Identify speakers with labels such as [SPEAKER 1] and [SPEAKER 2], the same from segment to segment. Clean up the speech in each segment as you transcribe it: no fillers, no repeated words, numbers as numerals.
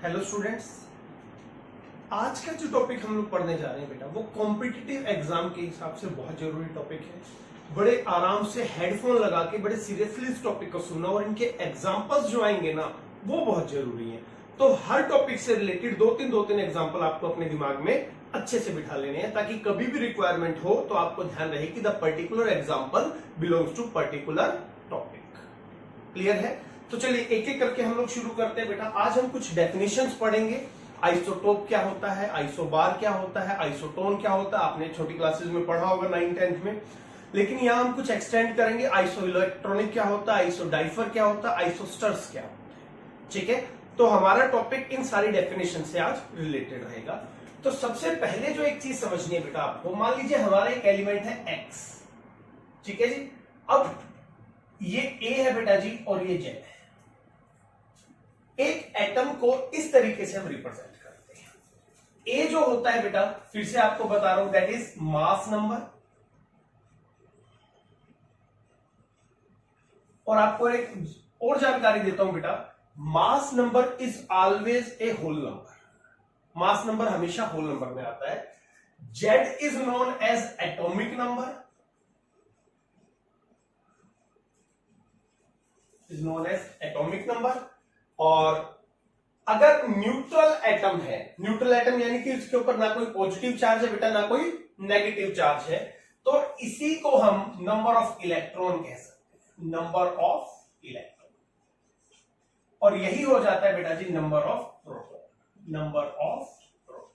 [SPEAKER 1] Hello students, आज का जो टॉपिक हम लोग पढ़ने जा रहे हैं बेटा वो कॉम्पिटिटिव एग्जाम के हिसाब से बहुत जरूरी टॉपिक है। बड़े आराम से हेडफोन लगा के बड़े सीरियसली इस टॉपिक को सुनना और इनके एग्जांपल्स जो आएंगे ना वो बहुत जरूरी है। तो हर टॉपिक से रिलेटेड दो तीन एग्जाम्पल आपको अपने दिमाग में अच्छे से बिठा लेने हैं ताकि कभी भी रिक्वायरमेंट हो तो आपको ध्यान रहे कि the particular example belongs to particular topic. Clear है? तो चलिए एक एक करके हम लोग शुरू करते हैं बेटा। आज हम कुछ डेफिनेशंस पढ़ेंगे। आइसोटोप क्या होता है, आइसोबार क्या होता है, आइसोटोन क्या होता है, आपने छोटी क्लासेस में पढ़ा होगा 9th-10th में। लेकिन यहां हम कुछ एक्सटेंड करेंगे। आइसो इलेक्ट्रॉनिक क्या होता है, आइसोडाइफर क्या होता है, आइसोस्टर्स क्या होता है। ठीक है, तो हमारा टॉपिक इन सारी डेफिनेशन से आज रिलेटेड रहेगा। तो सबसे पहले जो एक चीज समझनी है बेटा आपको, मान लीजिए हमारा एक एलिमेंट है एक्स। ठीक है जी, अब ये ए है बेटा जी और ये जेड है। एक एटम को इस तरीके से हम रिप्रेजेंट करते हैं। ए जो होता है बेटा, फिर से आपको बता रहा हूं, दैट इज मास नंबर। और आपको एक और जानकारी देता हूं बेटा, mass number is always a whole number. Mass number हमेशा होल नंबर में आता है। Z is known as atomic number, is known as atomic number. और अगर न्यूट्रल एटम है, न्यूट्रल एटम यानी कि उसके ऊपर ना कोई पॉजिटिव चार्ज है बेटा ना कोई नेगेटिव चार्ज है, तो इसी को हम नंबर ऑफ इलेक्ट्रॉन कह सकते हैं, नंबर ऑफ इलेक्ट्रॉन। और यही हो जाता है बेटा जी number of proton, number of proton.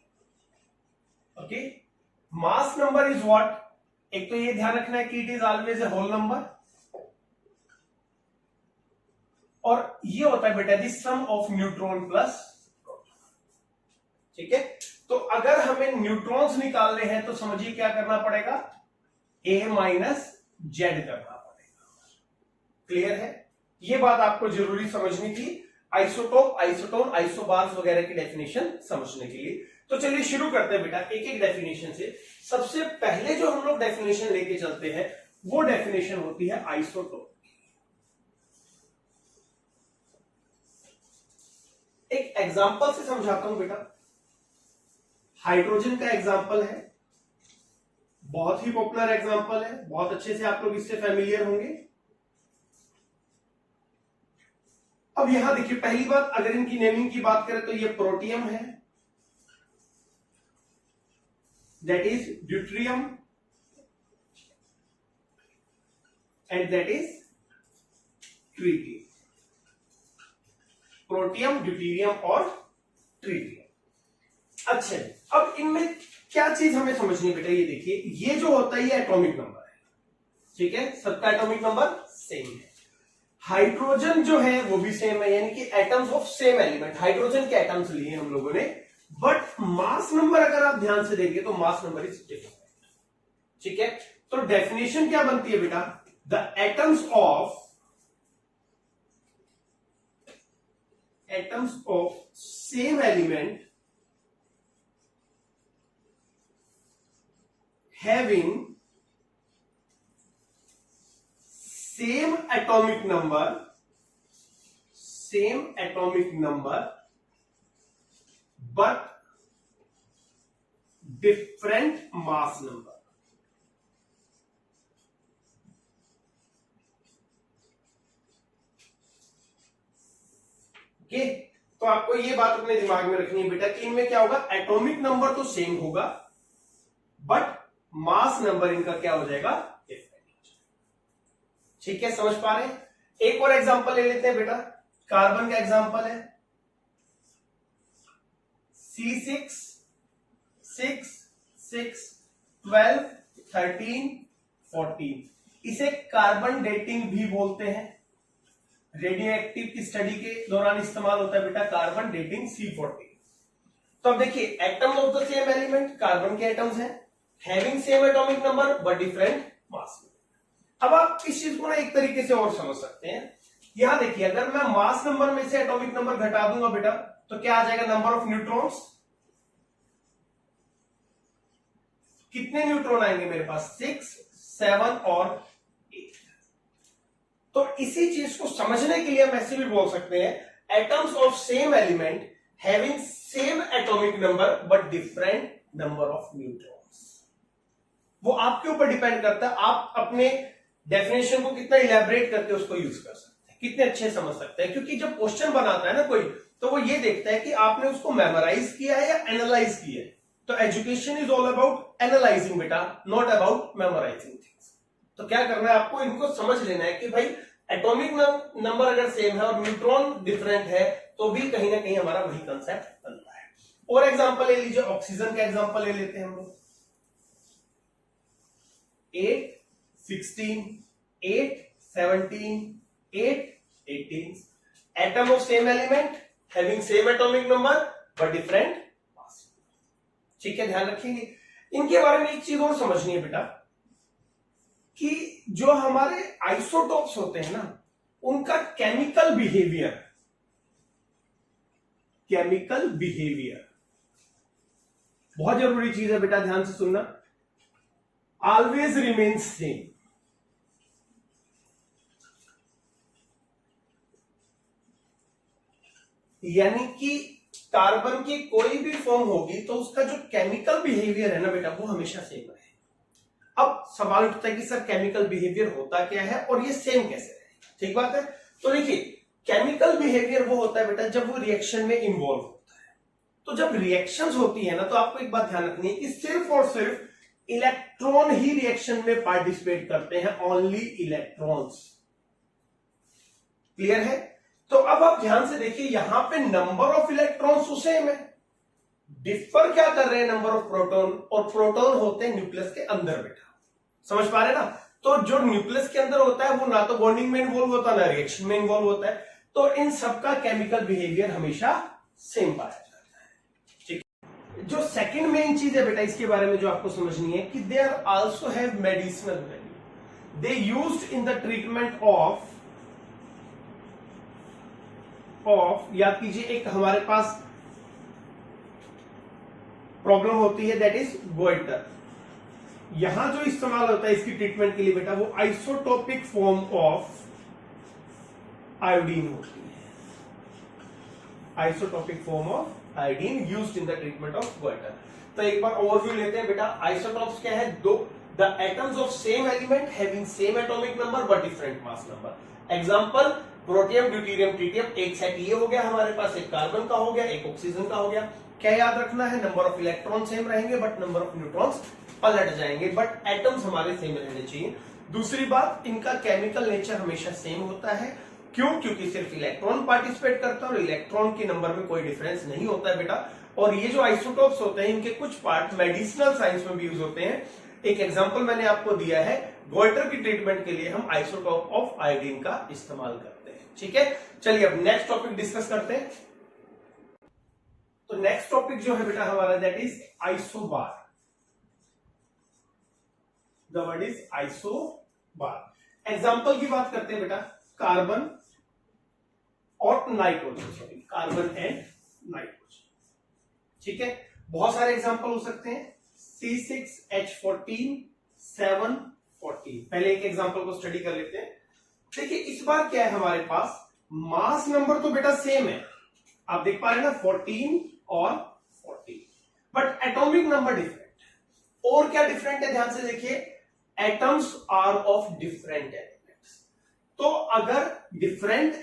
[SPEAKER 1] Okay, mass number is what, एक तो ये ध्यान रखना है कि it is always a whole number, और ये होता है बेटा the sum of neutron plus proton. ठीक है, तो अगर हमें न्यूट्रॉन्स निकालने हैं तो समझिए क्या करना पड़ेगा, ए माइनस जेड करना पड़ेगा। क्लियर है? ये बात आपको जरूरी समझनी थी आइसोटोप, आइसोटोन, आइसोबार्स वगैरह की डेफिनेशन समझने के लिए। तो चलिए शुरू करते हैं बेटा एक एक डेफिनेशन से। सबसे पहले जो हम लोग डेफिनेशन लेके चलते हैं वो डेफिनेशन होती है आइसोटोप। एक एग्जाम्पल से समझाता हूं बेटा। हाइड्रोजन का एग्जाम्पल है, बहुत ही पॉपुलर एग्जाम्पल है, बहुत अच्छे से आप लोग इससे फैमिलियर होंगे। अब यहां देखिए, पहली बात अगर इनकी नेमिंग की बात करें तो ये प्रोटियम है, that is deuterium, and that is tritium. Protium, deuterium और ट्रिटियम। अच्छा, अब इनमें क्या चीज हमें समझनी है बेटा, ये देखिए, ये जो होता है ये एटॉमिक नंबर है। ठीक है, सबका एटॉमिक नंबर सेम है। हाइड्रोजन जो है वो भी सेम है, यानी कि atoms of same element, hydrogen के एटम्स लिए हम लोगों ने, बट मास नंबर अगर आप ध्यान से देंगे तो मास नंबर इज डिफरेंट। ठीक है, तो डेफिनेशन क्या बनती है बेटा, the atoms of same element having same atomic number but different mass number। Okay, तो आपको ये बात अपने दिमाग में रखनी है बेटा कि इनमें क्या होगा, एटॉमिक नंबर तो सेम होगा बट मास नंबर इनका क्या हो जाएगा, डिफरेंट। ठीक है, समझ पा रहे हैं? एक और एग्जांपल ले लेते हैं बेटा। कार्बन का एग्जांपल है C6 6 6 12 13 14। इसे कार्बन डेटिंग भी बोलते हैं। रेडियो एक्टिव की स्टडी के दौरान इस्तेमाल होता है बेटा कार्बन डेटिंग C14। तो अब देखिए, atom of the same element, carbon के एटम्स हैं, having same atomic number but different mass. अब आप इस चीज को ना एक तरीके से और समझ सकते हैं। यहां देखिए, अगर मैं मास नंबर में से एटॉमिक नंबर घटा दूंगा बेटा तो क्या आ जाएगा, नंबर ऑफ न्यूट्रॉन्स। कितने न्यूट्रॉन आएंगे मेरे पास, 6 7 और 8। तो इसी चीज को समझने के लिए हम ऐसे भी बोल सकते हैं atoms of same element having same atomic number but different number of neutrons. वो आपके ऊपर डिपेंड करता है, आप अपने डेफिनेशन को कितना इलेबरेट करके उसको यूज कर सकते हैं, कितने अच्छे समझ सकते हैं। क्योंकि जब क्वेश्चन बनाता है ना कोई, तो वो ये देखता है कि आपने उसको मेमोराइज किया है या एनालाइज किया है। तो education is all about analysing बेटा, नॉट अबाउट मेमोराइजिंग थिंग्स। तो क्या करना है आपको, इनको समझ लेना है कि भाई एटॉमिक नंबर अगर सेम है और न्यूट्रॉन डिफरेंट है तो भी कहीं ना कहीं हमारा वही कंसेप्ट बनता है। और एग्जांपल ले लीजिए, ऑक्सीजन का एग्जांपल ले लेते हैं हम लोग। 8, 16, 8, 17, 8, 18 atom of same element having same atomic number but different mass। ठीक है, ध्यान रखेंगे। इनके बारे में एक चीज और समझनी है बेटा कि जो हमारे आइसोटोप्स होते हैं ना, उनका केमिकल बिहेवियर बहुत जरूरी चीज है बेटा, ध्यान से सुनना। Always remains same. यानी कि कार्बन की कोई भी फॉर्म होगी तो उसका जो केमिकल बिहेवियर है ना बेटा, वो हमेशा सेम रहे। अब सवाल उठता है कि सर केमिकल बिहेवियर होता क्या है और ये सेम कैसे रहेगा? ठीक बात है। तो देखिए, केमिकल बिहेवियर वो होता है बेटा जब वो रिएक्शन में इन्वॉल्व होता है। तो जब रिएक्शंस होती है ना, तो आपको एक बात ध्यान रखनी है कि सिर्फ और सिर्फ इलेक्ट्रॉन ही रिएक्शन में पार्टिसिपेट करते हैं, ओनली इलेक्ट्रॉन्स। क्लियर है? तो अब आप ध्यान से देखिए, यहां पे नंबर ऑफ इलेक्ट्रॉन्स तो सेम है, डिफर क्या कर रहे हैं नंबर ऑफ प्रोटॉन, और प्रोटॉन होते हैं न्यूक्लियस के अंदर बेटा। समझ पा रहे हैं ना? तो जो न्यूक्लियस के अंदर होता है वो ना तो बॉन्डिंग में इन्वॉल्व होता है ना रिएक्शन में इन्वॉल्व होता है। तो इन सबका केमिकल बिहेवियर हमेशा सेम पाया जाता है। ठीक है। जो सेकंड मेन चीज है बेटा इसके बारे में जो आपको समझनी है कि they are also have medicinal value. They used in the treatment of याद कीजिए, एक हमारे पास प्रॉब्लम होती है दैट इज गोइटर। यहां जो इस्तेमाल होता है इसकी ट्रीटमेंट के लिए बेटा, वो आइसोटोपिक फॉर्म ऑफ आयोडीन होती है। Isotopic form of iodine used in the treatment of goitre. तो एक बार ओवरव्यू लेते हैं बेटा। आइसोटोप्स क्या है? दो, the atoms of same element having same atomic number but different mass number. Example protium, deuterium, tritium. एक सेट ये हो गया हमारे पास, एक कार्बन का हो गया, एक ऑक्सीजन का हो गया। क्या याद रखना है? नंबर ऑफ इलेक्ट्रॉन सेम रहेंगे बट नंबर ऑफ न्यूट्रॉन्स पलट जाएंगे, बट एटम्स हमारे सेम रहने चाहिए। दूसरी बात, इनका केमिकल नेचर हमेशा सेम होता है। क्यों? क्योंकि सिर्फ इलेक्ट्रॉन पार्टिसिपेट करता है और इलेक्ट्रॉन के नंबर में कोई डिफरेंस नहीं होता है बेटा। और ये जो आइसोटोप्स होते हैं इनके कुछ पार्ट मेडिसिनल साइंस में भी यूज होते हैं। एक एग्जांपल मैंने आपको दिया है, गोइटर की ट्रीटमेंट के लिए हम आइसोटोप ऑफ आयोडीन का इस्तेमाल करते हैं। ठीक है, चलिए अब नेक्स्ट टॉपिक डिस्कस करते हैं। तो नेक्स्ट टॉपिक जो है बेटा हमारा that is isobar. The word is isobar. Example की बात करते हैं बेटा, कार्बन और nitrogen, sorry carbon and nitrogen. ठीक है, बहुत सारे एग्जांपल हो सकते हैं। C6H14 714। पहले एक एग्जांपल को स्टडी कर लेते हैं। देखिए इस बार क्या है हमारे पास, मास नंबर तो बेटा सेम है, आप देख पा रहे हैं ना 14 और 14, बट एटॉमिक नंबर डिफरेंट। और क्या डिफरेंट है? ध्यान से देखिए, atoms are of different elements. तो अगर डिफरेंट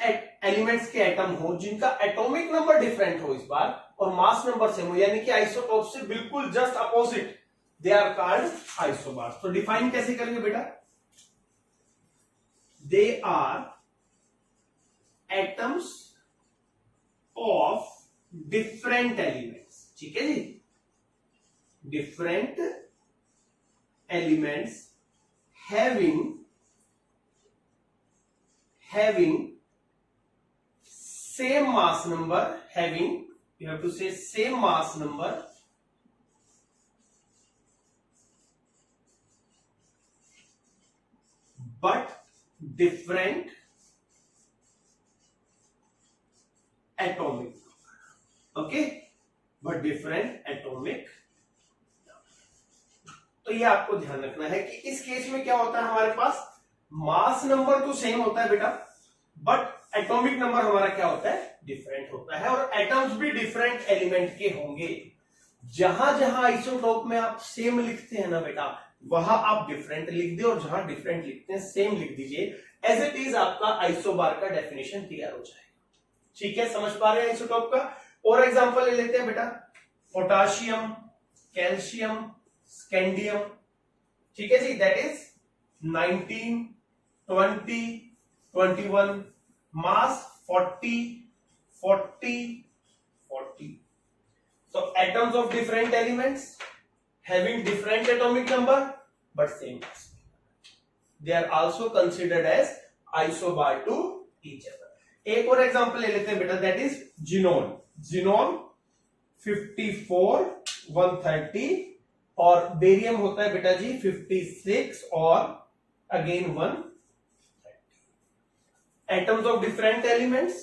[SPEAKER 1] एलिमेंट्स के एटम हो जिनका एटॉमिक नंबर डिफरेंट हो इस बार और मास नंबर सेम हो, यानी कि आइसोटोप से बिल्कुल just opposite, they are called isobars. तो डिफाइन कैसे करेंगे बेटा? They are atoms of different elements. ठीक है जी, different elements having same mass number, you have to say same mass number but different atomic number. Okay, but different atomic। तो ये आपको ध्यान रखना है कि इस केस में क्या होता है, हमारे पास मास नंबर तो सेम होता है बेटा, बट एटॉमिक नंबर हमारा क्या होता है, डिफरेंट होता है, और एटम्स भी डिफरेंट एलिमेंट के होंगे। जहां जहां आइसोटोप में आप सेम लिखते हैं ना बेटा, वहां आप डिफरेंट लिख दे, और जहां डिफरेंट लिखते हैं सेम लिख दीजिए। एज इट इज आपका आइसोबार का डेफिनेशन क्लियर हो जाएगा। ठीक है, समझ पा रहे हैं आइसोटोप का। और एग्जांपल ले लेते हैं बेटा, पोटाशियम, कैल्शियम, स्कैंडियम। ठीक है जी, that is 19, 20, 21, mass 40, 40, 40. So atoms of different elements having different atomic number but same mass. They are also considered as isobar to each other. एक और एग्जांपल ले लेते हैं बेटा, दैट इज जिनोन। जिनोन 54, 130, और barium होता है बेटा जी 56 और again 130. Atoms of different elements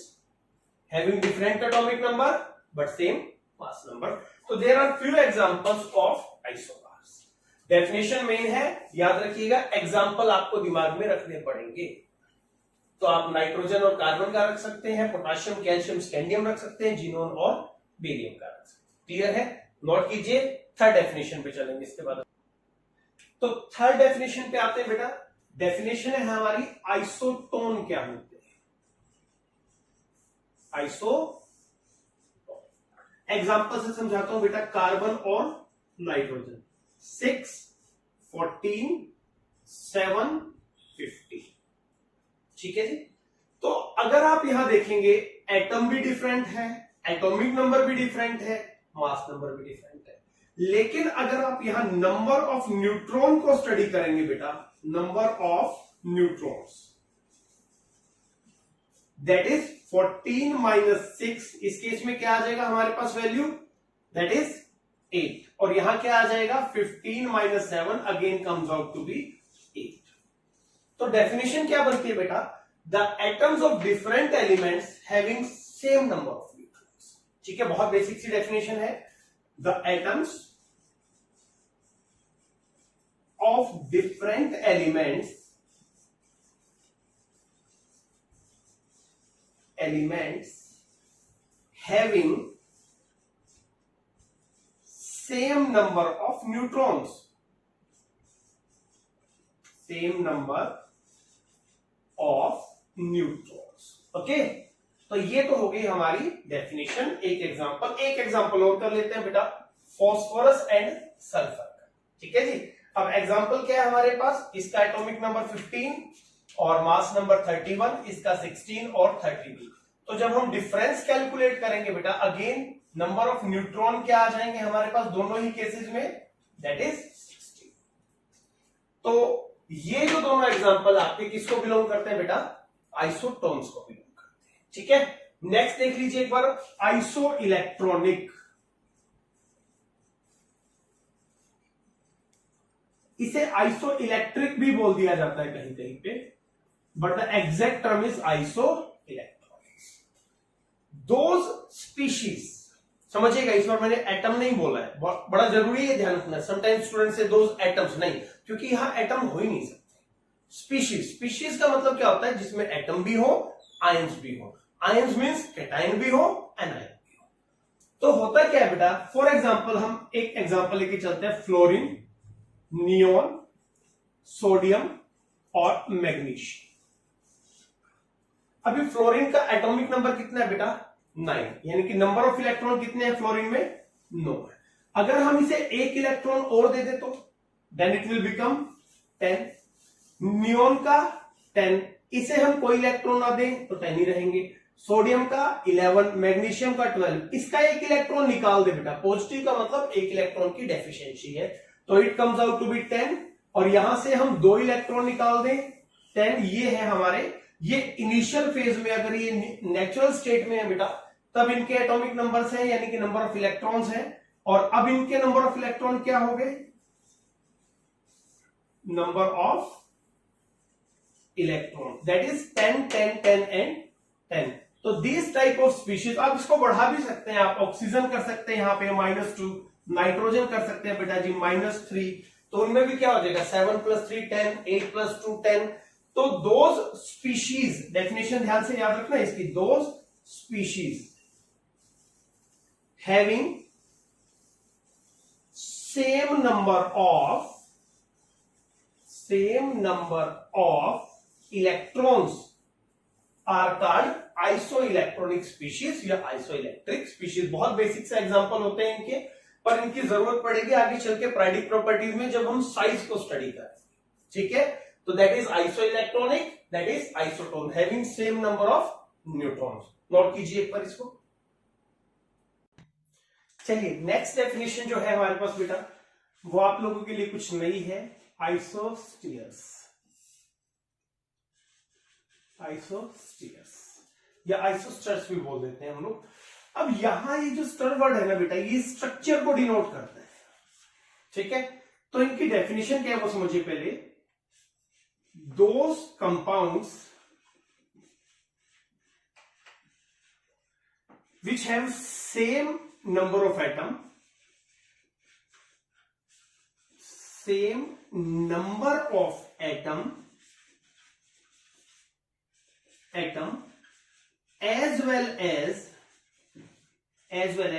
[SPEAKER 1] having different atomic number but same mass number. So there are few examples of isobars. Definition main है, याद रखिएगा, एग्जाम्पल आपको दिमाग में रखने पड़ेंगे। तो आप नाइट्रोजन और कार्बन का रख सकते हैं, पोटाशियम, कैल्शियम, स्कैंडियम रख सकते हैं, जिनोन और बेरियम का रख सकते हैं। क्लियर है, नोट कीजिए। थर्ड डेफिनेशन पे चलेंगे इसके बाद। तो थर्ड डेफिनेशन पे आते हैं बेटा। डेफिनेशन है हमारी आइसोटोन क्या होते हैं। आइसो एग्जाम्पल से समझाता हूं बेटा, कार्बन और नाइट्रोजन 6, 14, 7, 50। ठीक है जी। तो अगर आप यहां देखेंगे, एटम भी डिफरेंट है, एटॉमिक नंबर भी डिफरेंट है, मास नंबर भी डिफरेंट है, लेकिन अगर आप यहां नंबर ऑफ न्यूट्रॉन को स्टडी करेंगे बेटा, number of neutrons, that is 14 minus 6, इस केस में क्या आ जाएगा हमारे पास वैल्यू, दैट इज 8, और यहां क्या आ जाएगा 15 minus 7, again comes out to be 8। तो डेफिनेशन क्या बनती है बेटा, the atoms of different elements having same number of neutrons. ठीक है, बहुत बेसिक सी डेफिनेशन है। The atoms of different elements having same number of neutrons, same number of neutrons। Okay, तो ये तो हो गई हमारी डेफिनेशन। एक एग्जांपल और कर लेते हैं बेटा, फॉस्फोरस एंड सल्फर। ठीक है जी। अब एग्जांपल क्या है हमारे पास, इसका एटॉमिक नंबर 15 और मास नंबर 31, इसका 16 और 32। तो जब हम डिफरेंस कैलकुलेट करेंगे बेटा, अगेन नंबर ऑफ न्यूट्रॉन क्या आ जाएंगे हमारे पास दोनों ही केसेस में, दैट इज 16। तो ये जो दोनों एग्जांपल आपके किसको बिलोंग करते हैं बेटा, आइसोटोन्स को बिलोंग करते हैं। ठीक है, नेक्स्ट देख लीजिए एक बार, आइसो इलेक्ट्रॉनिक। इसे आइसो इलेक्ट्रिक भी बोल दिया जाता है कहीं कहीं पे, but the exact term is iso electronics. Those species, समझिएगा, इस बार मैंने एटम नहीं बोला है, बड़ा जरूरी है ध्यान रखना। समटाइम्स स्टूडेंट से दोज एटम्स, नहीं, क्योंकि यहां एटम हो ही नहीं सकते। स्पीशीज का मतलब क्या होता है, जिसमें एटम भी हो, आयंस भी हो। आयंस मींस कैटायन भी हो, एनायन भी हो। तो होता क्या है बेटा, फॉर एग्जांपल हम एक एग्जांपल लेके चलते हैं, फ्लोरीन, नियोन, सोडियम और मैग्नीशियम। अभी फ्लोरीन का एटॉमिक नंबर कितना है बेटा, 9, यानी कि नंबर ऑफ इलेक्ट्रॉन कितने हैं फ्लोरीन में, 9 है। अगर हम इसे एक इलेक्ट्रॉन और दे दे तो then it will become 10। Neon का 10, इसे हम कोई इलेक्ट्रॉन ना दें तो 10 ही रहेंगे। सोडियम का 11, मैग्नीशियम का 12, इसका एक इलेक्ट्रॉन निकाल दे बेटा, पॉजिटिव का मतलब एक इलेक्ट्रॉन की डेफिशिएंसी है, तो it comes out to be 10। और यहां से हम 2 इलेक्ट्रॉन निकाल दें, 10, ये है हमारे, ये इनिशियल फेज में, अगर ये नेचुरल स्टेट में है बेटा, तब इनके एटॉमिक नंबर्स हैं, यानी कि नंबर ऑफ इलेक्ट्रॉन्स हैं। और अब इनके नंबर ऑफ इलेक्ट्रॉन क्या हो गए, number of electron, that is 10, 10, 10 and 10। तो दिस टाइप ऑफ स्पीशीज, आप इसको बढ़ा भी सकते हैं, आप ऑक्सीजन कर सकते हैं यहां पे -2, नाइट्रोजन कर सकते हैं बेटा जी -3, तो उनमें भी क्या हो जाएगा 7 + 3 10, 8 + 2 10। तो दोज स्पीशीज, डेफिनेशन ध्यान से याद रखना इसकी, those species having same number of electrons are called isoelectronic species या आइसोइलेक्ट्रिक स्पीशीज। बहुत बेसिक से एग्जांपल होते हैं इनके, पर इनकी जरूरत पड़ेगी आगे चल के प्रायोडिक प्रॉपर्टीज में जब हम साइज को स्टडी करें। ठीक है, तो that is isoelectronic, that is isotone, having same number of neutrons. Note कीजिए एक बार इसको। चलिए नेक्स्ट डेफिनेशन जो है हमारे पास बेटा, वो आप लोगों के लिए कुछ नई है, आइसोस्टीयर्स। आइसोस्टीयर्स या आइसोस्टर्स भी बोल देते हैं हम लोग। अब यहां ये जो स्टर वर्ड है ना बेटा, ये स्ट्रक्चर को डिनोट करता है। ठीक है, तो इनकी डेफिनेशन क्या है वो समझिए पहले। Those compounds which have same number of atom as well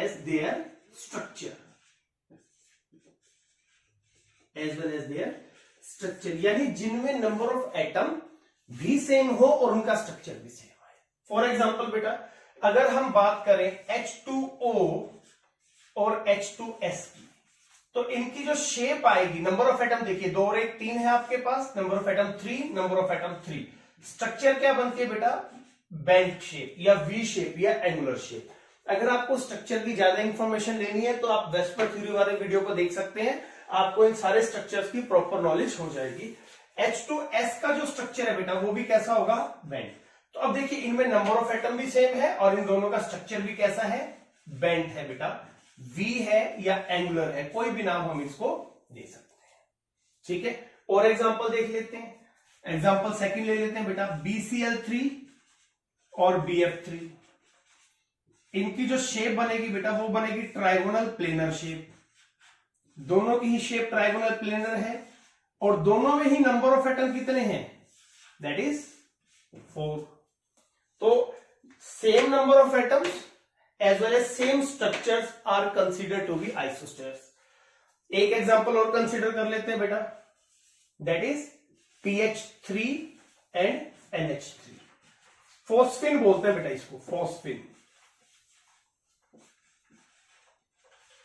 [SPEAKER 1] as their structure, यानी जिनमें नंबर ऑफ एटम भी सेम हो और उनका स्ट्रक्चर भी सेम है। फॉर एग्जांपल बेटा, अगर हम बात करें H2O और H2S की, तो इनकी जो शेप आएगी, नंबर ऑफ एटम देखिए 2 और 1 3 है आपके पास, number of atom 3, number of atom 3। Structure क्या बनती है बेटा, बेंट शेप या वी शेप या एंगुलर शेप। अगर आपको स्ट्रक्चर की ज्यादा इंफॉर्मेशन लेनी है तो आप वेस्पर थ्योरी वाले वीडियो को देख सकते हैं, आपको इन सारे स्ट्रक्चर्स की प्रॉपर नॉलेज हो जाएगी। H2S का जो स्ट्रक्चर है बेटा, वो भी कैसा होगा, बेंट। तो अब देखिए इनमें नंबर ऑफ एटम भी सेम है और इन दोनों का स्ट्रक्चर भी कैसा है, बेंट है बेटा, वी है या एंगुलर है, कोई भी नाम हम इसको दे सकते हैं। ठीक है, और एग्जांपल देख लेते हैं। एग्जांपल सेकंड ले लेते हैं बेटा, BCl3 और BF3। इनकी जो शेप बनेगी बेटा, वो बनेगी ट्राइगोनल प्लेनर शेप। दोनों की ही शेप ट्राइगोनल प्लेनर है और दोनों में ही नंबर ऑफ एटम कितने हैं, दैट इज 4। तो same number of atoms as well as same structures are considered to be isosters। एक एग्जांपल और कंसीडर कर लेते हैं बेटा, that is PH3 and NH3। Phosphine बोलते हैं बेटा इसको, phosphine,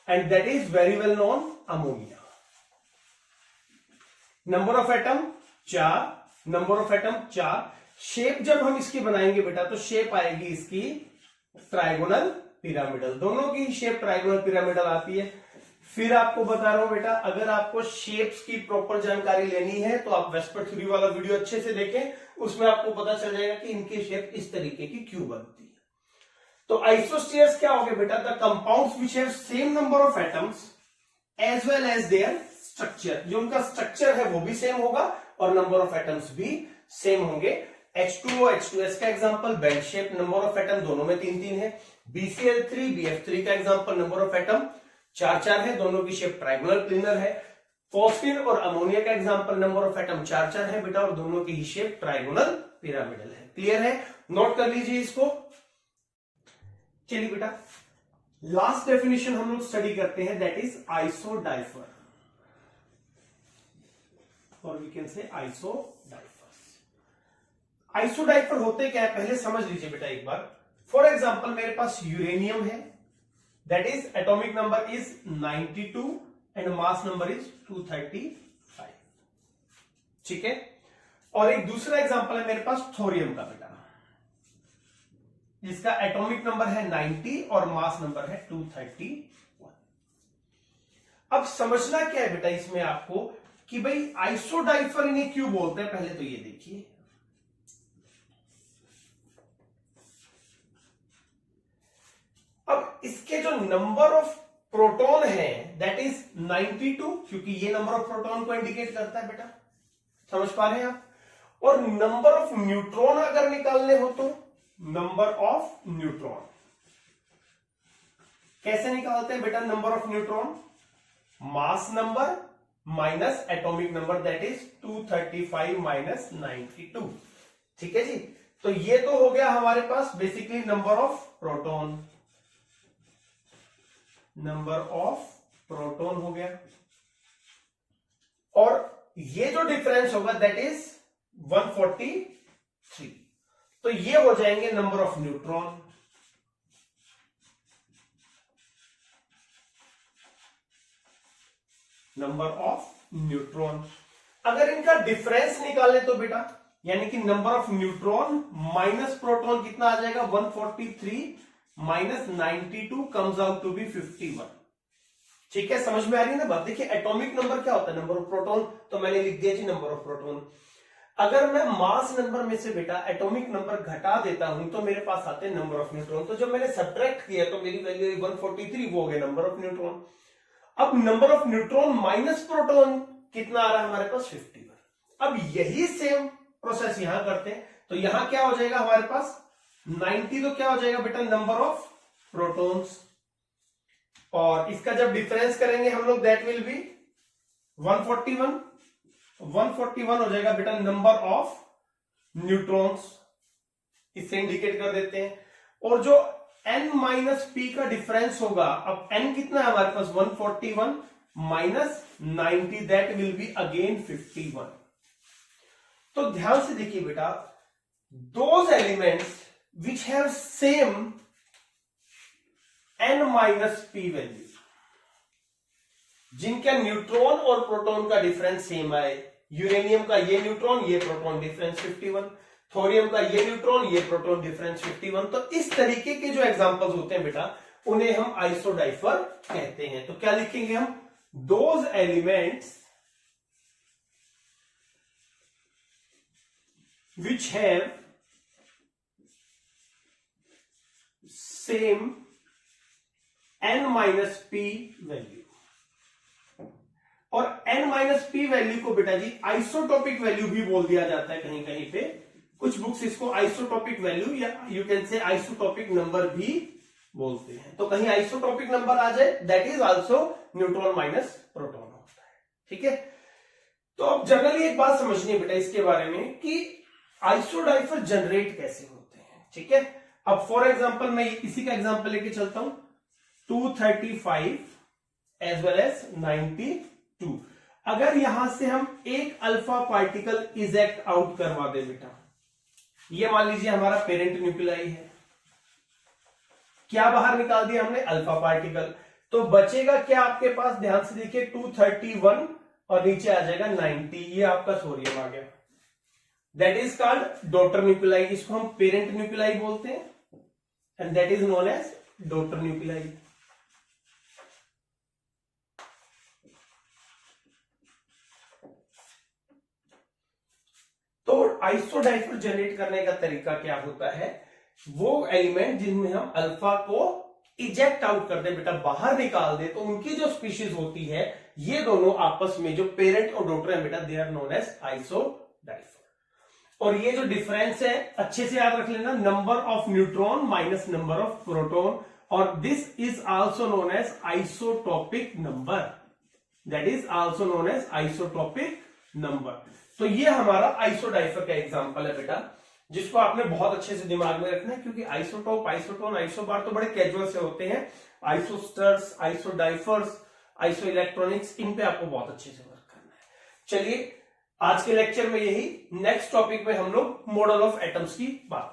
[SPEAKER 1] and that is very well known ammonia. Number of atom 4, number of atom 4। Shape जब हम इसकी बनाएंगे बेटा, तो शेप आएगी इसकी ट्राइगोनल पिरामिडल, दोनों की शेप ट्राइगोनल पिरामिडल आती है। फिर आपको बता रहा हूं बेटा, अगर आपको शेप्स की प्रॉपर जानकारी लेनी है तो आप वेस्पर थ्योरी वाला वीडियो अच्छे से देखें, उसमें आपको पता चल जाएगा कि इनकी शेप इस तरीके की क्यों बनती है। तो आइसोस्टीयर्स क्या हो गए बेटा, the compounds which have same number of atoms as well as their structure. जो उनका स्ट्रक्चर है वो भी सेम होगा और नंबर ऑफ एटम्स भी सेम होंगे। H2O, H2S का example bent shape, number of atom दोनों में 3-3 है। BCl3, BF3 का एग्जांपल नंबर ऑफ एटम 4-4 है, दोनों की शेप ट्राइगोनल प्लेनर है। फॉस्फिन और अमोनिया का एग्जांपल नंबर ऑफ एटम 4-4 है बेटा और दोनों की ही शेप ट्राइगोनल पिरामिडल है। क्लियर है, नोट कर लीजिए इसको। चलिए बेटा लास्ट डेफिनेशन हम लोग स्टडी करते हैं, दैट इज आइसोडाइफर, और वी कैन से आइसोडाइफर। आइसोडाइफर होते क्या है पहले समझ लीजिए बेटा एक बार। फॉर एग्जांपल मेरे पास यूरेनियम है, that is atomic number is 92 and mass number is 235। ठीक है, और एक दूसरा एग्जांपल है मेरे पास थोरियम का बेटा, जिसका एटॉमिक नंबर है 90 और मास नंबर है 231। अब समझना क्या है बेटा इसमें आपको कि भाई आइसोडाइफर इन्हें क्यों बोलते हैं, पहले तो ये देखिए। अब इसके जो नंबर ऑफ प्रोटॉन है दैट इज 92, क्योंकि ये नंबर ऑफ प्रोटॉन को इंडिकेट करता है बेटा, समझ पा रहे हैं आप। और नंबर ऑफ न्यूट्रॉन अगर निकालने हो तो नंबर ऑफ न्यूट्रॉन कैसे निकालते हैं बेटा, number of neutron mass number minus atomic number that is 235 minus 92। ठीक है जी, तो ये तो हो गया हमारे पास basically number of proton, number of proton हो गया। और ये जो डिफरेंस होगा दैट इज 143, तो ये हो जाएंगे number of neutron. Number of neutron, अगर इनका डिफरेंस निकाले तो बेटा यानी कि number of neutron minus proton कितना आ जाएगा, 143 minus 92 comes out to be 51। ठीक है, समझ में आ रही है ना बात। देखिए एटॉमिक नंबर क्या होता है, नंबर ऑफ प्रोटॉन, तो मैंने लिख दिया जी नंबर ऑफ प्रोटॉन। अगर मैं मास नंबर में से बेटा एटॉमिक नंबर घटा देता हूं तो मेरे पास आते हैं नंबर ऑफ न्यूट्रॉन। तो जब मैंने सब्ट्रैक्ट किया तो मेरी वैल्यू 143, वो हो गया नंबर ऑफ न्यूट्रॉन। अब number of neutron minus proton कितना आ रहा है हमारे पास, 51। अब यही सेम प्रोसेस यहां करते हैं, तो यहां क्या हो जाएगा हमारे पास 90, तो क्या हो जाएगा बेटा नंबर ऑफ प्रोटॉन्स, और इसका जब डिफरेंस करेंगे हम लोग दैट विल बी 141 हो जाएगा बेटा नंबर ऑफ न्यूट्रॉन्स, इससे इंडिकेट कर देते हैं। और जो n माइनस पी का डिफरेंस होगा, अब n कितना है हमारे पास 141 minus 90 that will be again 51। तो ध्यान से देखिए बेटा, those elements which have same n minus P value, जिनका न्यूट्रॉन और प्रोटॉन का डिफरेंस सेम आए, यूरेनियम का ये न्यूट्रॉन ये प्रोटॉन डिफरेंस 51, थोरियम का ये न्यूट्रॉन ये प्रोटॉन डिफरेंस 51, तो इस तरीके के जो एग्जांपल्स होते हैं बेटा उन्हें हम आइसोडाइफर कहते हैं। तो क्या लिखेंगे हम, those elements which have same n minus P value, और n माइनस पी वैल्यू को बेटा जी आइसोटोपिक वैल्यू भी बोल दिया जाता है कहीं कहीं पे, कुछ बुक्स इसको आइसोटोपिक वैल्यू या you can say isotopic number भी बोलते हैं। तो कहीं आइसोटोपिक नंबर आ जाए that is also neutron minus proton होता है। ठीक है, तो अब जनरली एक बात समझनी है बेटा इसके बारे में कि आइसोडाइफर जनरेट कैसे होते हैं। ठीक है, अब फॉर एग्जांपल मैं इसी का एग्जांपल लेके चलता हूं, 235 एज वेल एज 92। अगर यहां से हम एक अल्फा पार्टिकल इजेक्ट आउट करवा दे बेटा, ये मान लीजिए हमारा पेरेंट न्यूक्लियाई है, क्या बाहर निकाल दिया हमने, अल्फा पार्टिकल, तो बचेगा क्या आपके पास, ध्यान से देखिए 231 और नीचे आ जाएगा 90, ये आपका थोरियम आ गया, that is called daughter nuclei. इसको हम पेरेंट न्यूक्लियाई बोलते हैं and that is known as daughter nuclei. तो आइसोडाइफर जनरेट करने का तरीका क्या होता है, वो एलिमेंट जिनमें हम अल्फा को इजेक्ट आउट कर दे बेटा, बाहर निकाल दे, तो उनकी जो स्पीशीज होती है ये दोनों आपस में जो पेरेंट और डॉटर है बेटा दे आर नोन एज आइसोडाइफर। और ये जो डिफरेंस है अच्छे से याद रख लेना, number of neutron minus number of proton, और this is also known as isotopic number, that is also known as isotopic number. तो ये हमारा आइसोडाइफर का एग्जांपल है बेटा, जिसको आपने बहुत अच्छे से दिमाग में रखना है, क्योंकि आइसोटोप, आइसोटोन, आइसोबार तो बड़े कैजुअल से होते हैं, आइसोस्टर्स, आइसोडाइफर्स, आइसो इलेक्ट्रॉनिक्स, इन पे आपको बहुत अच्छे से वर्क करना है। चलिए आज के लेक्चर में यही, नेक्स्ट टॉपिक में हम लोग मॉडल ऑफ एटम्स की बात